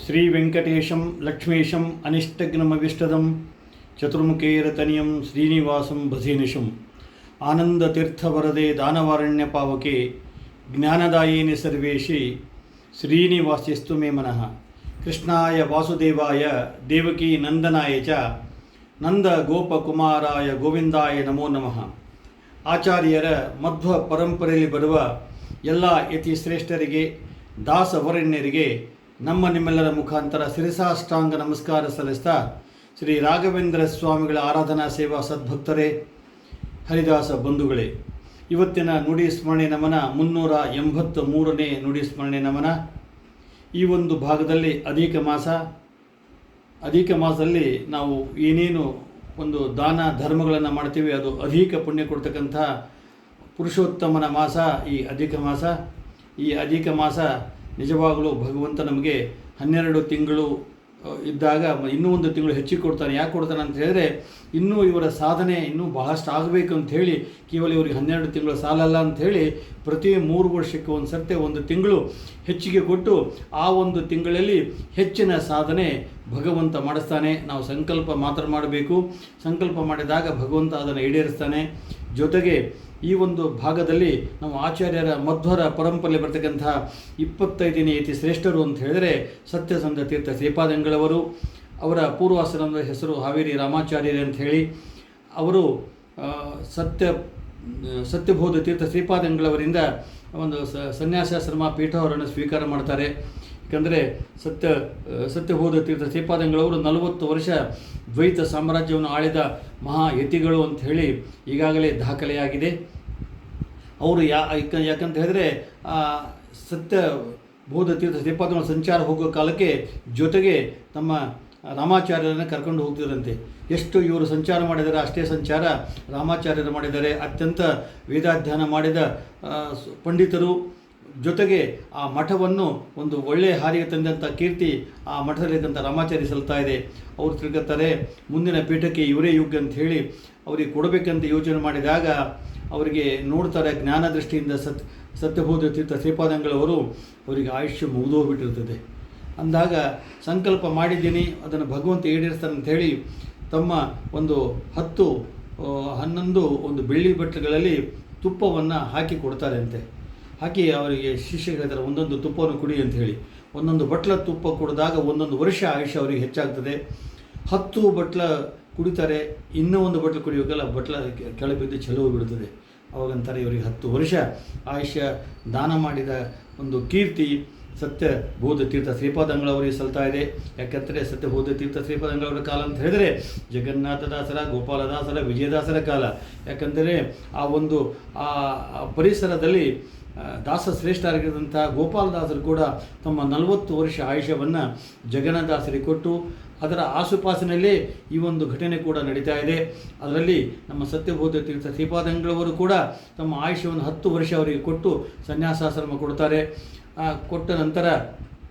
ಶ್ರೀ ವೆಂಕಟೇಶಂ ಲಕ್ಷ್ಮೀಶಂ ಅನಿಷ್ಟಗ್ನಮವಿಷ್ಟದಂ ಚತುರ್ಮುಖೇರತನಿಯಂ ಶ್ರೀನಿವಾಸಂ ಭಜೇನಿಶಂ ಆನಂದತೀರ್ಥವರದೆ ದಾನವಾರಣ್ಯ ಪಾವಕೆ ಜ್ಞಾನದಾಯಿನಿ ಸರ್ವೇಶಿ ಶ್ರೀನಿವಾಸ್ಯಸ್ತು ಮೇ ಮನಃ. ಕೃಷ್ಣಾಯ ವಾಸುದೇವಾಯ ದೇವಕೀ ನಂದನಾಯ ಚ ನಂದ ಗೋಪಕುಮಾರಾಯ ಗೋವಿಂದಾಯ ನಮೋ ನಮಃ. ಆಚಾರ್ಯರ ಮಧ್ವ ಪರಂಪರೆಯಲ್ಲಿ ಬರುವ ಎಲ್ಲ ಯತಿ ಶ್ರೇಷ್ಠರಿಗೆ ದಾಸವರಣ್ಯರಿಗೆ ನಮ್ಮ ನಿಮ್ಮೆಲ್ಲರ ಮುಖಾಂತರ ಶಿರಸಾಷ್ಟಾಂಗ ನಮಸ್ಕಾರ ಸಲ್ಲಿಸ್ತಾ, ಶ್ರೀ ರಾಘವೇಂದ್ರ ಸ್ವಾಮಿಗಳ ಆರಾಧನಾ ಸೇವಾ ಸದ್ಭಕ್ತರೇ, ಹರಿದಾಸ ಬಂಧುಗಳೇ, ಇವತ್ತಿನ ನುಡಿ ಸ್ಮರಣೆ ನಮನ 383ನೇ ನುಡಿ ಸ್ಮರಣೆ ನಮನ. ಈ ಒಂದು ಭಾಗದಲ್ಲಿ ಅಧಿಕ ಮಾಸದಲ್ಲಿ ನಾವು ಏನೇನು ಒಂದು ದಾನ ಧರ್ಮಗಳನ್ನು ಮಾಡ್ತೀವಿ, ಅದು ಅಧಿಕ ಪುಣ್ಯ ಕೊಡ್ತಕ್ಕಂಥ ಪುರುಷೋತ್ತಮನ ಮಾಸ ಈ ಅಧಿಕ ಮಾಸ ನಿಜವಾಗಲೂ ಭಗವಂತ ನಮಗೆ 12 ತಿಂಗಳು ಇದ್ದಾಗ ಇನ್ನೂ ಒಂದು ತಿಂಗಳು ಹೆಚ್ಚಿಗೆ ಕೊಡ್ತಾನೆ. ಯಾಕೆ ಕೊಡ್ತಾನೆ ಅಂತ ಹೇಳಿದ್ರೆ, ಇನ್ನೂ ಇವರ ಸಾಧನೆ ಇನ್ನೂ ಬಹಳಷ್ಟು ಆಗಬೇಕು ಅಂಥೇಳಿ, ಕೇವಲ ಇವರಿಗೆ 12 ತಿಂಗಳು ಸಾಲಲ್ಲ ಅಂಥೇಳಿ ಪ್ರತಿ 3 ವರ್ಷಕ್ಕೆ ಒಂದು ಸರ್ತಿ ಒಂದು ತಿಂಗಳು ಹೆಚ್ಚಿಗೆ ಕೊಟ್ಟು ಆ ಒಂದು ತಿಂಗಳಲ್ಲಿ ಹೆಚ್ಚಿನ ಸಾಧನೆ ಭಗವಂತ ಮಾಡಿಸ್ತಾನೆ. ನಾವು ಸಂಕಲ್ಪ ಮಾತ್ರ ಮಾಡಬೇಕು. ಸಂಕಲ್ಪ ಮಾಡಿದಾಗ ಭಗವಂತ ಅದನ್ನು ಈಡೇರಿಸ್ತಾನೆ. ಜೊತೆಗೆ ಈ ಒಂದು ಭಾಗದಲ್ಲಿ ನಾವು ಆಚಾರ್ಯರ ಮಧ್ವರ ಪರಂಪರೆಯಲ್ಲಿ ಬರ್ತಕ್ಕಂತಹ 25ನೇ ಯತಿ ಶ್ರೇಷ್ಠರು ಅಂತ ಹೇಳಿದರೆ ಸತ್ಯಸಂಧ ತೀರ್ಥ ಶ್ರೀಪಾದಂಗಳವರು. ಅವರ ಪೂರ್ವಾಶ್ರಮದ ಹೆಸರು ಹಾವೇರಿ ರಾಮಾಚಾರ್ಯರೇ ಅಂತ ಹೇಳಿ. ಅವರು ಸತ್ಯಬೋಧ ತೀರ್ಥ ಶ್ರೀಪಾದಂಗಳವರಿಂದ ಒಂದು ಸನ್ಯಾಸಾಶ್ರಮ ಪೀಠವರನ್ನು ಸ್ವೀಕಾರ ಮಾಡ್ತಾರೆ. ಯಾಕಂದರೆ ಸತ್ಯಬೋಧ ತೀರ್ಥ ಶ್ರೀಪಾದಂಗಳವರು 40 ವರ್ಷ ದ್ವೈತ ಸಾಮ್ರಾಜ್ಯವನ್ನು ಆಳಿದ ಮಹಾ ಯತಿಗಳು ಅಂತ ಹೇಳಿ ಈಗಾಗಲೇ ದಾಖಲೆಯಾಗಿದೆ. ಅವರು ಯಾಕಂತ ಹೇಳಿದ್ರೆ ಸತ್ಯಬೋಧ ತೀರ್ಥ ಶ್ರೀಪಾದಂಗಳ ಸಂಚಾರ ಹೋಗೋ ಕಾಲಕ್ಕೆ ಜೊತೆಗೆ ತಮ್ಮ ರಾಮಾಚಾರ್ಯರನ್ನು ಕರ್ಕೊಂಡು ಹೋಗ್ತಿದ್ರಂತೆ. ಎಷ್ಟು ಇವರು ಸಂಚಾರ ಮಾಡಿದ್ದಾರೆ ಅಷ್ಟೇ ಸಂಚಾರ ರಾಮಾಚಾರ್ಯರು ಮಾಡಿದ್ದಾರೆ. ಅತ್ಯಂತ ವೇದಾಧ್ಯಯನ ಮಾಡಿದ ಪಂಡಿತರು. ಜೊತೆಗೆ ಆ ಮಠವನ್ನು ಒಂದು ಒಳ್ಳೆಯ ಹಾರಿಗೆ ತಂದಂಥ ಕೀರ್ತಿ ಆ ಮಠದಲ್ಲಿದ್ದಂಥ ರಾಮಾಚಾರ್ಯ ಸಲ್ತಾ ಇದೆ. ಅವರು ತಿಳ್ಕೊತಾರೆ, ಮುಂದಿನ ಪೀಠಕ್ಕೆ ಇವರೇ ಯೋಗ್ಯ ಅಂತ ಹೇಳಿ ಅವರಿಗೆ ಕೊಡಬೇಕಂತ ಯೋಚನೆ ಮಾಡಿದಾಗ ಅವರಿಗೆ ನೋಡ್ತಾರೆ ಜ್ಞಾನ ದೃಷ್ಟಿಯಿಂದ ಸತ್ಯಬೋಧ ತೀರ್ಥ ಶ್ರೀಪಾದಂಗಳವರು ಅವರಿಗೆ ಆಯುಷ್ಯ ಮುಗಿದೋಗ್ಬಿಟ್ಟಿರ್ತದೆ. ಅಂದಾಗ ಸಂಕಲ್ಪ ಮಾಡಿದ್ದೀನಿ, ಅದನ್ನು ಭಗವಂತ ಈಡೇರಿಸ್ತಾನೆ ಅಂಥೇಳಿ ತಮ್ಮ ಒಂದು 10-11 ಒಂದು ಬೆಳ್ಳಿ ಬಟ್ಟಲುಗಳಲ್ಲಿ ತುಪ್ಪವನ್ನು ಹಾಕಿ ಕೊಡ್ತಾರೆ ಅಂತೆ. ಹಾಕಿ ಅವರಿಗೆ ಶಿಷ್ಯರು ಹೇಳ್ತಾರೆ, ಒಂದೊಂದು ತುಪ್ಪವನ್ನು ಕುಡಿ ಅಂತ ಹೇಳಿ. ಒಂದೊಂದು ಬಟ್ಲ ತುಪ್ಪ ಕುಡಿದಾಗ 1 ವರ್ಷ ಆಯುಷ್ಯ ಅವರಿಗೆ ಹೆಚ್ಚಾಗ್ತದೆ. 10 ಬಟ್ಲ ಕುಡಿತಾರೆ, ಇನ್ನೂ ಒಂದು ಬಟ್ಲು ಕುಡಿಯೋಕ್ಕಲ್ಲ, ಬಟ್ಲ ಕೆಳಗೆ ಬಿದ್ದು ಚೆಲುವು ಬಿಡುತ್ತದೆ. ಅವಾಗಂತಾರೆ ಇವರಿಗೆ 10 ವರ್ಷ ಆಯುಷ್ಯ ದಾನ ಮಾಡಿದ ಒಂದು ಕೀರ್ತಿ ಸತ್ಯಬೋಧ ತೀರ್ಥ ಶ್ರೀಪಾದಂಗಳವರಿಗೆ ಸಲ್ತಾ ಇದೆ. ಯಾಕಂದರೆ ಸತ್ಯಬೋಧ ತೀರ್ಥ ಶ್ರೀಪಾದಂಗಳವರ ಕಾಲ ಅಂತ ಹೇಳಿದರೆ ಜಗನ್ನಾಥದಾಸರ, ಗೋಪಾಲದಾಸರ, ವಿಜಯದಾಸರ ಕಾಲ. ಯಾಕಂದರೆ ಆ ಒಂದು ಪರಿಸರದಲ್ಲಿ ದಾಸ ಶ್ರೇಷ್ಠರಾಗಿದ್ದಂಥ ಗೋಪಾಲದಾಸರು ಕೂಡ ತಮ್ಮ 40 ವರ್ಷ ಆಯುಷ್ಯವನ್ನು ಜಗನ್ನಾಥದಾಸರಿಗೆ ಕೊಟ್ಟು, ಅದರ ಆಸುಪಾಸಿನಲ್ಲೇ ಈ ಒಂದು ಘಟನೆ ಕೂಡ ನಡೀತಾ ಇದೆ. ಅದರಲ್ಲಿ ನಮ್ಮ ಸತ್ಯಬೋಧ ತೀರ್ಥ ಶ್ರೀಪಾದಂಗಳವರು ಕೂಡ ತಮ್ಮ ಆಯುಷ್ಯವನ್ನು 10 ವರ್ಷ ಅವರಿಗೆ ಕೊಟ್ಟು ಸನ್ಯಾಸಾಶ್ರಮ ಕೊಡ್ತಾರೆ. ಕೊಟ್ಟ ನಂತರ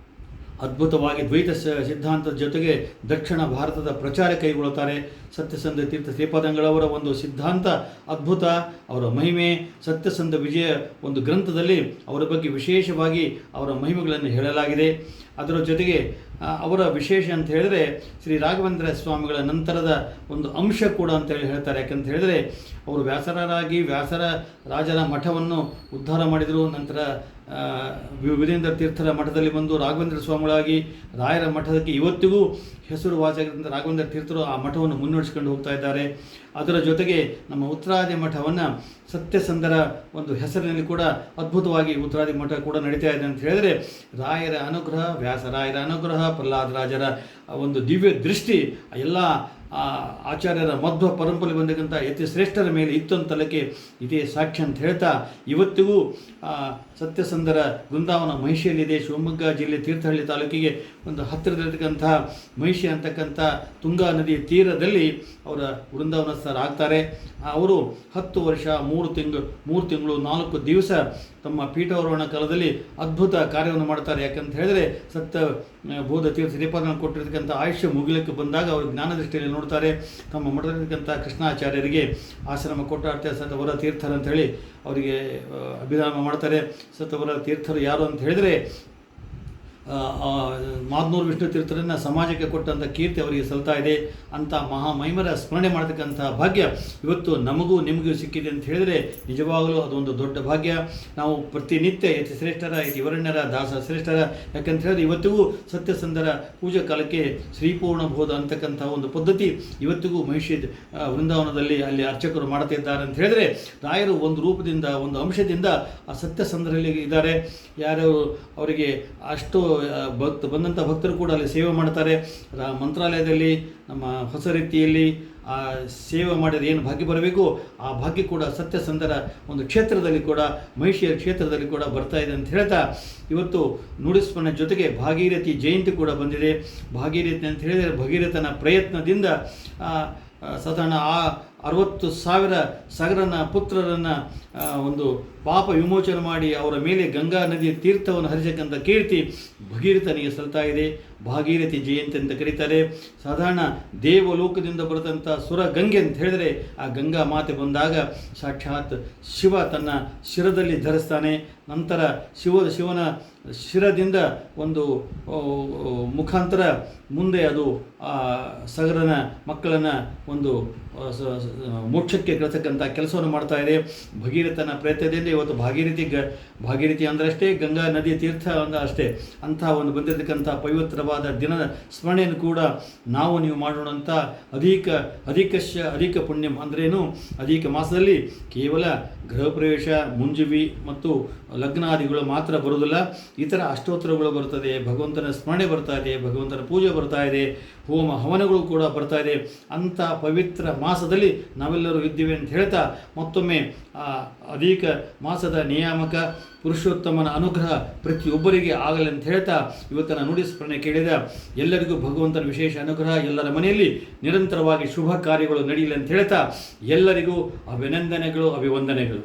ಅದ್ಭುತವಾಗಿ ದ್ವೈತ ಸಿದ್ಧಾಂತದ ಜೊತೆಗೆ ದಕ್ಷಿಣ ಭಾರತದ ಪ್ರಚಾರ ಕೈಗೊಳ್ಳುತ್ತಾರೆ. ಸತ್ಯಸಂಧ ತೀರ್ಥ ಶ್ರೀಪಾದಂಗಳವರ ಒಂದು ಸಿದ್ಧಾಂತ ಅದ್ಭುತ. ಅವರ ಮಹಿಮೆ ಸತ್ಯಸಂಧ ವಿಜಯ ಒಂದು ಗ್ರಂಥದಲ್ಲಿ ಅವರ ಬಗ್ಗೆ ವಿಶೇಷವಾಗಿ ಅವರ ಮಹಿಮೆಗಳನ್ನು ಹೇಳಲಾಗಿದೆ. ಅದರ ಜೊತೆಗೆ ಅವರ ವಿಶೇಷ ಅಂತ ಹೇಳಿದರೆ ಶ್ರೀ ರಾಘವೇಂದ್ರ ಸ್ವಾಮಿಗಳ ನಂತರದ ಒಂದು ಅಂಶ ಕೂಡ ಅಂತೇಳಿ ಹೇಳ್ತಾರೆ. ಯಾಕಂತ ಹೇಳಿದರೆ ಅವರು ವ್ಯಾಸರ ರಾಜರ ಮಠವನ್ನು ಉದ್ಧಾರ ಮಾಡಿದರು. ನಂತರ ವಿಜೇಂದ್ರ ತೀರ್ಥರ ಮಠದಲ್ಲಿ ಬಂದು ರಾಘವೇಂದ್ರ ಸ್ವಾಮಿಗಳಾಗಿ ರಾಯರ ಮಠದಕ್ಕೆ ಇವತ್ತಿಗೂ ಹೆಸರುವಾಸಿಯಾಗಿದ್ದಂಥ ರಾಘವೇಂದ್ರ ತೀರ್ಥರು ಆ ಮಠವನ್ನು ಮುನ್ನಡೆಸ್ಕೊಂಡು ಹೋಗ್ತಾ ಇದ್ದಾರೆ. ಅದರ ಜೊತೆಗೆ ನಮ್ಮ ಉತ್ತರಾದಿ ಮಠವನ್ನು ಸತ್ಯಸಂಧರ ಒಂದು ಹೆಸರಿನಲ್ಲಿ ಕೂಡ ಅದ್ಭುತವಾಗಿ ಉತ್ತರಾದಿ ಮಠ ಕೂಡ ನಡೀತಾ ಇದೆ ಅಂತ ಹೇಳಿದರೆ ರಾಯರ ಅನುಗ್ರಹ, ವ್ಯಾಸರಾಯರ ಅನುಗ್ರಹ, ಪ್ರಹ್ಲಾದರಾಜರ ಒಂದು ದಿವ್ಯ ದೃಷ್ಟಿ ಎಲ್ಲ ಆಚಾರ್ಯರ ಮಧ್ವ ಪರಂಪರೆ ಬಂದಕ್ಕಂಥ ಯತಿ ಶ್ರೇಷ್ಠರ ಮೇಲೆ ಇತ್ತು ಅಂತಲಕ್ಕೆ ಇದೇ ಸಾಕ್ಷ್ಯ ಅಂತ ಹೇಳ್ತಾ, ಇವತ್ತಿಗೂ ಸತ್ಯಸಂಧರ ವೃಂದಾವನ ಮಹಿಷಿಯಲ್ಲಿದೆ. ಶಿವಮೊಗ್ಗ ಜಿಲ್ಲೆ ತೀರ್ಥಹಳ್ಳಿ ತಾಲೂಕಿಗೆ ಒಂದು ಹತ್ತಿರದಲ್ಲಿರ್ತಕ್ಕಂಥ ಮಹಿಷಿ ಅಂತಕ್ಕಂಥ ತುಂಗಾ ನದಿಯ ತೀರದಲ್ಲಿ ಅವರ ವೃಂದಾವನಸ್ಥರಾಗ್ತಾರೆ. ಅವರು 10 ವರ್ಷ 3 ತಿಂಗಳು 4 ದಿವಸ ತಮ್ಮ ಪೀಠಾರೋಹಣ ಕಾಲದಲ್ಲಿ ಅದ್ಭುತ ಕಾರ್ಯವನ್ನು ಮಾಡ್ತಾರೆ. ಯಾಕಂತ ಹೇಳಿದರೆ ಸತ್ಯಬೋಧ ತೀರ್ಥ ಶ್ರೀಪಾದನ ಕೊಟ್ಟಿರ್ತಕ್ಕಂಥ ಆಯುಷ್ಯ ಮುಗಿಲಿಕ್ಕೆ ಬಂದಾಗ ಅವರು ಜ್ಞಾನ ದೃಷ್ಟಿಯಲ್ಲಿ ನೋಡ್ತಾರೆ. ತಮ್ಮ ಮಠದಲ್ಲಿರ್ತಕ್ಕಂಥ ಕೃಷ್ಣಾಚಾರ್ಯರಿಗೆ ಆಶ್ರಮ ಕೊಟ್ಟಾಡ್ತಾರೆ. ಸತ್ಯವರ ತೀರ್ಥರು ಅಂತ ಹೇಳಿ ಅವರಿಗೆ ಅಭಿಧಾನ ಮಾಡ್ತಾರೆ. ಸತ್ಯವರ ತೀರ್ಥರು ಯಾರು ಅಂತ ಹೇಳಿದರೆ ಮಾದನೂರು ವಿಷ್ಣು ತೀರ್ಥರನ್ನು ಸಮಾಜಕ್ಕೆ ಕೊಟ್ಟಂಥ ಕೀರ್ತಿ ಅವರಿಗೆ ಸಲ್ತಾ ಇದೆ. ಅಂಥ ಮಹಿಮರ ಸ್ಮರಣೆ ಮಾಡತಕ್ಕಂಥ ಭಾಗ್ಯ ಇವತ್ತು ನಮಗೂ ನಿಮಗೂ ಸಿಕ್ಕಿದೆ ಅಂತ ಹೇಳಿದರೆ ನಿಜವಾಗಲೂ ಅದೊಂದು ದೊಡ್ಡ ಭಾಗ್ಯ. ನಾವು ಪ್ರತಿನಿತ್ಯ ಯತಿ ಶ್ರೇಷ್ಠರ ಇವರಣ್ಯರ ದಾಸ ಶ್ರೇಷ್ಠರ ಯಾಕಂತ ಹೇಳಿದ್ರೆ ಇವತ್ತಿಗೂ ಸತ್ಯಸಂಧರ ಪೂಜಾ ಕಾಲಕ್ಕೆ ಶ್ರೀಪೂರ್ಣ ಬೋಧ ಅಂತಕ್ಕಂಥ ಒಂದು ಪದ್ಧತಿ ಇವತ್ತಿಗೂ ಮಹಿಷಿ ವೃಂದಾವನದಲ್ಲಿ ಅಲ್ಲಿ ಅರ್ಚಕರು ಮಾಡ್ತಾ ಇದ್ದಾರೆ ಅಂತ ಹೇಳಿದರೆ ರಾಯರು ಒಂದು ರೂಪದಿಂದ ಒಂದು ಅಂಶದಿಂದ ಆ ಸತ್ಯಸಂಧರಲ್ಲಿ ಇದ್ದಾರೆ. ಯಾರು ಅವರಿಗೆ ಅಷ್ಟು ಬಂದಂಥ ಭಕ್ತರು ಕೂಡ ಅಲ್ಲಿ ಸೇವೆ ಮಾಡ್ತಾರೆ. ಮಂತ್ರಾಲಯದಲ್ಲಿ ನಮ್ಮ ಹೊಸ ರೀತಿಯಲ್ಲಿ ಆ ಸೇವೆ ಮಾಡಿದ್ರೆ ಏನು ಭಾಗ್ಯ ಬರಬೇಕು ಆ ಭಾಗ್ಯ ಕೂಡ ಸತ್ಯಸಂಧರ ಒಂದು ಕ್ಷೇತ್ರದಲ್ಲಿ ಕೂಡ ಮಹಿಷಿಯರ ಕ್ಷೇತ್ರದಲ್ಲಿ ಕೂಡ ಬರ್ತಾ ಇದೆ ಅಂತ ಹೇಳ್ತಾ ಇವತ್ತು ನುಡಿಸ್ಮರಣೆ ಜೊತೆಗೆ ಭಾಗೀರಥಿ ಜಯಂತಿ ಕೂಡ ಬಂದಿದೆ. ಭಾಗೀರಥಿ ಅಂತ ಹೇಳಿದರೆ ಭಗೀರಥನ ಪ್ರಯತ್ನದಿಂದ ಸಾಧಾರಣ 60,000 ಸಗರನ ಪುತ್ರರನ್ನು ಒಂದು ಪಾಪ ವಿಮೋಚನೆ ಮಾಡಿ ಅವರ ಮೇಲೆ ಗಂಗಾ ನದಿಯ ತೀರ್ಥವನ್ನು ಹರಿಸಕ್ಕಂಥ ಕೀರ್ತಿ ಭಗೀರಥನಿಗೆ ಸಲ್ತಾ ಇದೆ. ಭಾಗೀರಥಿ ಜಯಂತಿ ಅಂತ ಕರೀತಾರೆ. ಸಾಧಾರಣ ದೇವಲೋಕದಿಂದ ಬರೆದಂಥ ಸುರ ಗಂಗೆ ಅಂತ ಹೇಳಿದರೆ ಆ ಗಂಗಾ ಮಾತೆ ಬಂದಾಗ ಸಾಕ್ಷಾತ್ ಶಿವ ತನ್ನ ಶಿರದಲ್ಲಿ ಧರಿಸ್ತಾನೆ. ನಂತರ ಶಿವನ ಶಿರದಿಂದ ಒಂದು ಮುಖಾಂತರ ಮುಂದೆ ಅದು ಸಗರನ ಮಕ್ಕಳನ್ನು ಒಂದು ಮೋಕ್ಷಕ್ಕೆ ಕಳಿಸಕ್ಕಂಥ ಕೆಲಸವನ್ನು ಮಾಡ್ತಾ ಇದೆ. ಭಗೀರಥನ ಪ್ರಯತ್ನದಿಂದ ಇವತ್ತು ಭಾಗೀರಥಿ ಅಂದರೆ ಅಷ್ಟೇ, ಗಂಗಾ ನದಿ ತೀರ್ಥ ಅಂದರೆ ಅಷ್ಟೇ. ಅಂಥ ಒಂದು ಬಂದಿರತಕ್ಕಂಥ ಪವಿತ್ರವಾದ ದಿನದ ಸ್ಮರಣೆಯನ್ನು ಕೂಡ ನೀವು ಮಾಡೋಣ ಅಂತ ಅಧಿಕ ಪುಣ್ಯಂ ಅಂದ್ರೇನು, ಅಧಿಕ ಮಾಸದಲ್ಲಿ ಕೇವಲ ಗೃಹ ಪ್ರವೇಶ, ಮುಂಜುವಿ ಮತ್ತು ಲಗ್ನಾದಿಗಳು ಮಾತ್ರ ಬರುವುದಿಲ್ಲ, ಇತರ ಅಷ್ಟೋತ್ತರಗಳು ಬರ್ತದೆ, ಭಗವಂತನ ಸ್ಮರಣೆ ಬರ್ತಾ ಇದೆ, ಭಗವಂತನ ಪೂಜೆ ಬರ್ತಾ ಇದೆ, ಹೋಮ ಹವನಗಳು ಕೂಡ ಬರ್ತಾ ಇದೆ. ಅಂಥ ಪವಿತ್ರ ಮಾಸದಲ್ಲಿ ನಾವೆಲ್ಲರೂ ಇದ್ದೀವಿ ಅಂತ ಹೇಳ್ತಾ ಮತ್ತೊಮ್ಮೆ ಅಧಿಕ ಮಾಸದ ನಿಯಾಮಕ ಪುರುಷೋತ್ತಮನ ಅನುಗ್ರಹ ಪ್ರತಿಯೊಬ್ಬರಿಗೆ ಆಗಲಿ ಅಂತ ಹೇಳ್ತಾ ಇವತ್ತಿನ ನುಡಿ ಸ್ಮರಣೆ ಕೇಳಿದ ಎಲ್ಲರಿಗೂ ಭಗವಂತನ ವಿಶೇಷ ಅನುಗ್ರಹ, ಎಲ್ಲರ ಮನೆಯಲ್ಲಿ ನಿರಂತರವಾಗಿ ಶುಭ ಕಾರ್ಯಗಳು ನಡೆಯಲಿ ಅಂತ ಹೇಳ್ತಾ ಎಲ್ಲರಿಗೂ ಅಭಿನಂದನೆಗಳು, ಅಭಿವಂದನೆಗಳು.